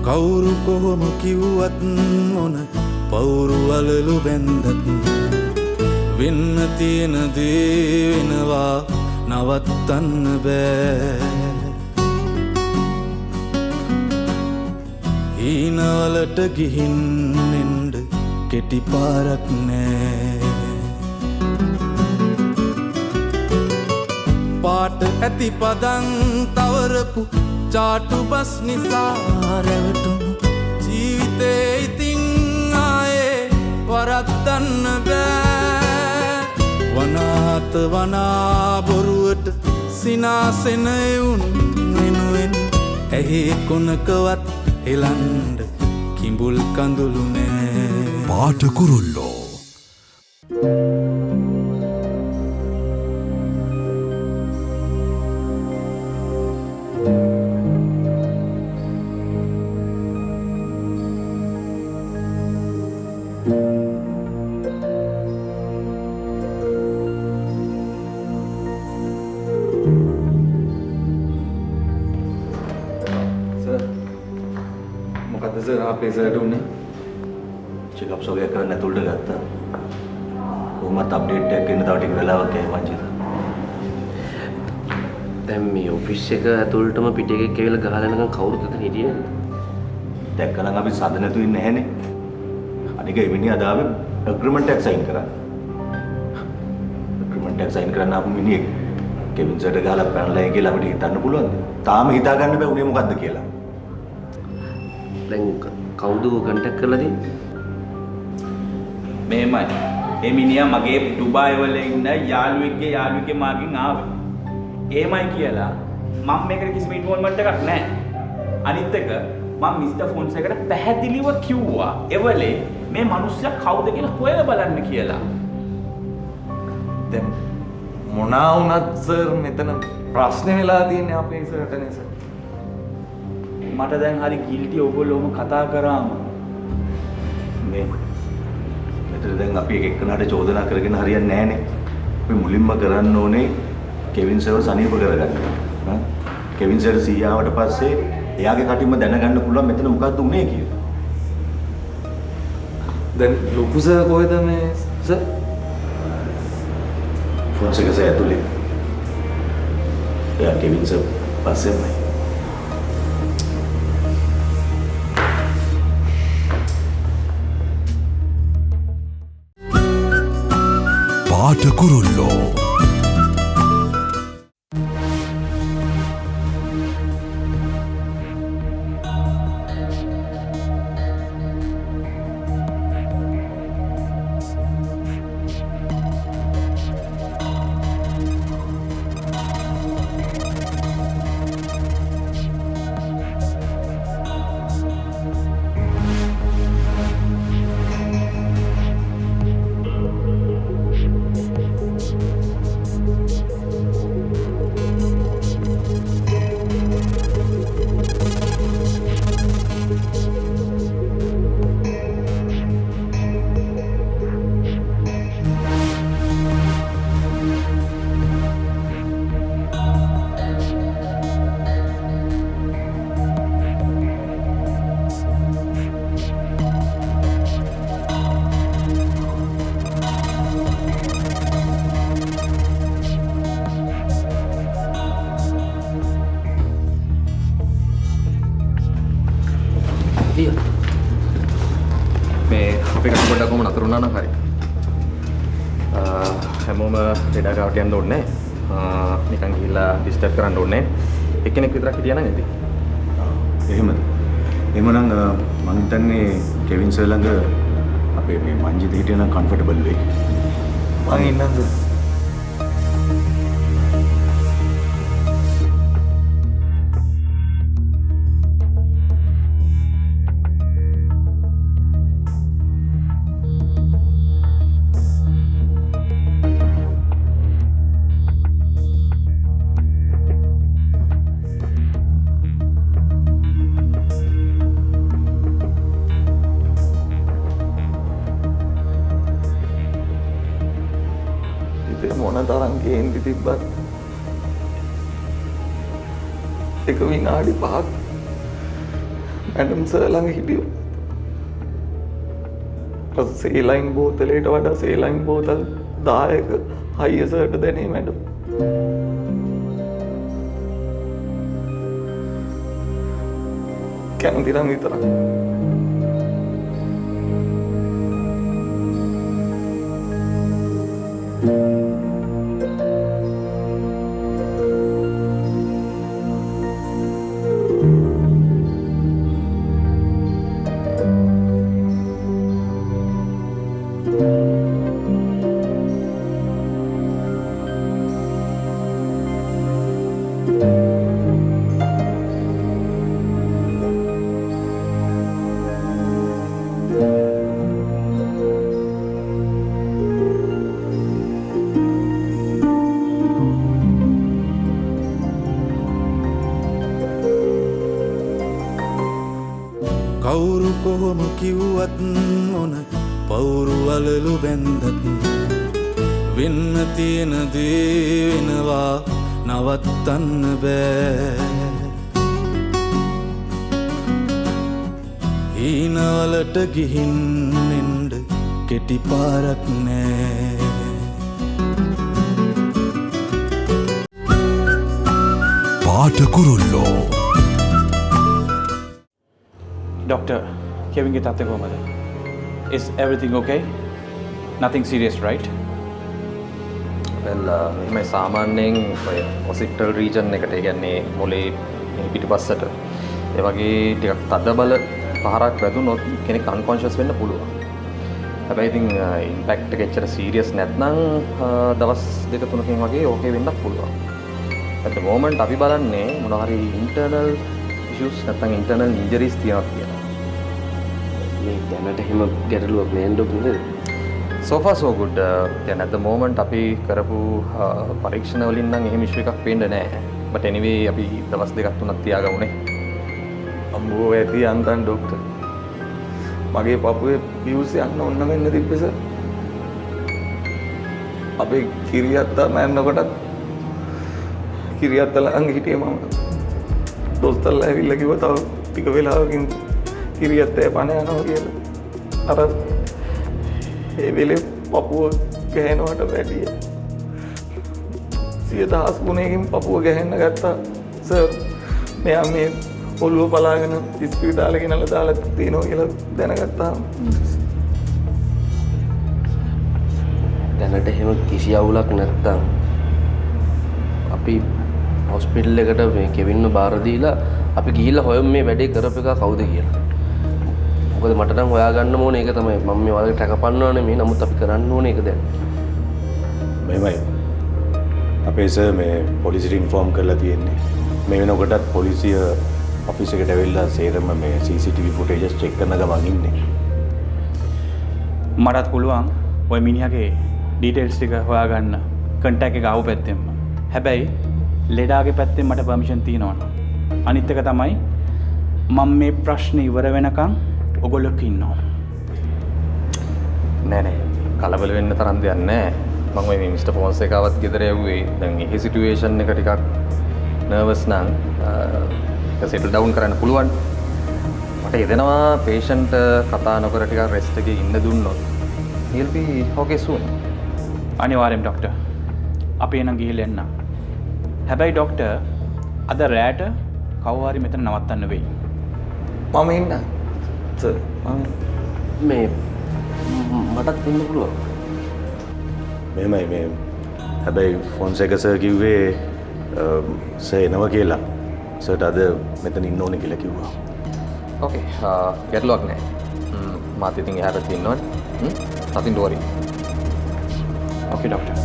කවුරු කොහොම කිව්වත් මොන පවුරු වලලු බැන්දත් වෙන්න තියෙන දේ වෙනවා නවත්තන්න බෑ. හීනවලට ගිහින් එන්ඩ කෙටි පාරක් නෑ. පාට ඇති පදන් තවරපු චාටු බස් නිසා රැවටුණු ජීවිතේ ඉතින් ආයේ වරද්දන්න බෑ. වනාත වනා බොරුවට සිනාසෙන එවුන් වෙනුවෙන් ඇහි කොනකවත් එලන්ඩ කිඹුල් කඳුළු නෑ. පාට කුරුල්ලෝ අපේ සර්ට උන්නේ චෙකප් සෝගයක් කරන්න ඇතුළට ගත්තා. කොහොමත් අප්ඩේට් එකක් එන්න තව ටික වෙලාවක් යයි මංජිත. දැන් මේ ඔෆිස් එක ඇතුළටම පිට එකක් කියලා ගහලා යනකම් කවුරුත් එතන හිටියේ නේද? දැක්කනම් අපි සද නැතු ඉන්නේ නැහනේ. අනික එවෙනි අදාවේ ඇග්‍රීමන්ට් එකක් සයින් කරා. ඇග්‍රීමන්ට් එකක් සයින් කරන්න ආපු මිනිහෙක් කෙවින් සර්ට ගහලා පැනලා කියලා අපිට හිතන්න පුළුවන්ද? තාම හිතා ගන්න බෑ උනේ මොකද්ද කියලා. දැන් කවුද කන්ටැක්ට් කරලා තියෙන්නේ? මේමයි. ඒ මිනිහා මගේ ඩුබායි වල ඉන්න යාළුවෙක්ගේ මාගෙන් ආවේ. එහෙමයි කියලා මම මේකට කිසිම ඉන්වෝල්ව්මන්ට් එකක් නැහැ. අනිත් එක මම මිස්ටර් ෆොන්සේකට පැහැදිලිව කිව්වා එවලේ මේ මිනිස්සයා කවුද කියලා හොයලා බලන්න කියලා. දැන් මොනවා වුණත් සර් මෙතන ප්‍රශ්නේ වෙලා තියෙන්නේ අපේ සර්ටනේ සර්. මට දැන් හරි ගිල්ටි ඔයගොල්ලෝම කතා කරාම මේ මෙතන දැන් අපි එක එක්කනට චෝදනා කරගෙන හරියන්නේ නැහනේ. අපි මුලින්ම කරන්න ඕනේ කෙවින් සර්ව සනීප කරගන්න. කෙවින් සර් සීයාවට පස්සේ එයාගේ කටින්ම දැනගන්න පුළුවන් මෙතන මොකද්ද උනේ කියලා. දැන් ලොකු සර් කොහෙද මේ සර්? ෆොන්සේක සර් ඇතුලේ. එයා කෙවින් සර් පස්සෙමයි. පාට කුරුල්ලෝ මේ අපි කටු පොඩ්ඩක් කොහොම නතර වුණා නම් හරි. හැමෝම ලෙඩ ගාවට යන්න ඕනේ නැහැ. නිකන් ගිහිල්ලා ඩිස්ටර්බ් කරන්න ඕනේ නැහැ. එක්කෙනෙක් විතරක් හිටියා නම් ඇති. එහෙමද? එහෙමනම් මම හිතන්නේ කෙවින් සර් ළඟ අපේ මේ මංජිත හිටියනම් කම්ෆර්ටබල් වෙයි. මං ඉන්නම් සර්. මොන තරම් කේන්ති තිබ්බත් එක විනාඩි 5ක් මැඩම් සර් ළඟ හිටියෝ. සේලයින් බෝතලයට වඩා සේලයින් බෝතල් 10ක හයිය සර්ට දැනේ මැඩම්. කැමති නම් විතරක්. කවුරු කොහොම කිව්වත් මොන පවුරු වලලු බැන්දත් වෙන්න තියෙන දේ වෙනවා නවත්තන්න බෑ. හීනවලට ගිහින් එන්න කෙටි පාරක් නෑ. පාට කුරුල්ලෝ. Doctor, කෙවින්ගේ තත්ත්වය කොහමද? Is everything okay? Nothing serious, right? well මෙහෙමයි සාමාන්‍යයෙන් ඔය ඔසිප්ටල් රීජන් එකට ඒ කියන්නේ මොලේ පිටිපස්සට ඒ වගේ ටිකක් තද බල පහරක් වැදුනොත් කෙනෙක් අන්කොන්ෂස් වෙන්න පුළුවන්. හැබැයි ඉතින් ඉම්පැක්ට් එක එච්චර සීරියස් නැත්නම් දවස් දෙක තුනකින් වගේ ඕකේ වෙන්නත් පුළුවන්. at the moment අපි බලන්නේ මොනවා හරි ඉන්ටර්නල් issues නැත්නම් ඉන්ටර්නල් ඉන්ජරිස් තියෙනවා කියලා. මේ දැනට එහෙම ගැටලුවක් නෑ නේද? so far so good. දැන් at the moment අපි කරපු පරීක්ෂණ වලින් නම් එහෙම ඉෂුව එකක් පේන්නේ නැහැ. but anyway අපි දවස් දෙකක් තුනක් තියාගමුනේ. අම්බෝ ඇති අන්තන් ડોක්ටර්. මගේ පපුවේ පියුස් යන්න ඕන වෙන්න තිබ්බේ සර්. අපේ කිරියත්තා මැරෙනකොටත් කිරියත්තා ළඟ හිටියේ මම. දොස්තරලා ඇවිල්ලා කිව්වා තව ටික වෙලාවකින් කිරියත්තා පණ යනවා කියලා. අර ඒ වෙලේ පපුව ගහනවට වැඩිය 100,000 ගුණයකින් පපුව ගහන්න ගත්තා සර්. මෙයා මේ ඔළුව පලාගෙන ඉස්පිරිතාලේ ගෙනල්ලා දාලා තියෙනවා කියලා දැනගත්තා. දැනට එහෙම කිසි අවුලක් නැත්තම් අපි හොස්පිටල් එකට මේ කෙවින්ව බාර දීලා අපි ගිහිල්ලා හොයමු මේ වැඩේ කරපු එක කවුද කියලා. මොකද මට නම් හොයාගන්න ඕනේ ඒක තමයි. මම මේ වලට රැකපන්නව නෙමෙයි. නමුත් අපි කරන්න ඕනේ ඒක දැන්. මෙහෙමයි. අපේ සර් මේ පොලිසියට ඉන්ෆෝම් කරලා තියෙන්නේ. මේ වෙනකොටත් පොලිසිය ඔෆිස් එකට ඇවිල්ලා සේරම මේ CCTV ෆුටේජස් චෙක් කරන ගමන් ඉන්නේ. මටත් පුළුවන් ඔය මිනිහගේ ඩීටේල්ස් ටික හොයාගන්න කන්ටැක්ට් එක ආව පැත්තෙන්ම. හැබැයි ලෙඩාගේ පැත්තෙන් මට පර්මිෂන් තියෙනවා. අනිත් එක තමයි මම මේ ප්‍රශ්නේ ඉවර වෙනකන් ඔයගොල්ලෝ ඉන්නවා. නෑ කලබල වෙන්න තරම් දෙයක් නෑ. මම ওই මිස්ටර් ෆොන්සේකාවත් ගෙදර යවුවේ. දැන් මේ සිටුේෂන් එක ටිකක් නර්වස් නම් ඒක සෙටල් ඩවුන් කරන්න පුළුවන්. මට එදෙනවා පේෂන්ට් කතා නොකර ටිකක් රෙස්ට් එකේ ඉන්න දුන්නොත් he'll be okay soon. අනිවාර්යයෙන් ડોක්ටර්. අපි එනම් ගිහිල්ලා එන්න. හැබැයි ડોක්ටර් අද රැට කවුරු හරි මෙතන නවත්තන්න වෙයි. මම ඉන්න. සර් මේ මටත් ඉන්න පුළුවන්. මෙහෙමයි මේ හැබැයි ෆොන්සේක සර් කිව්වේ සර් එනවා කියලා. සර්ට අද මෙතන ඉන්න ඕනේ කියලා කිව්වා. ඕකේ ගැටලුවක් නෑ. මාත් ඉතින් එහාට තියෙනවනේ. nothing to worry. Okay, doctor.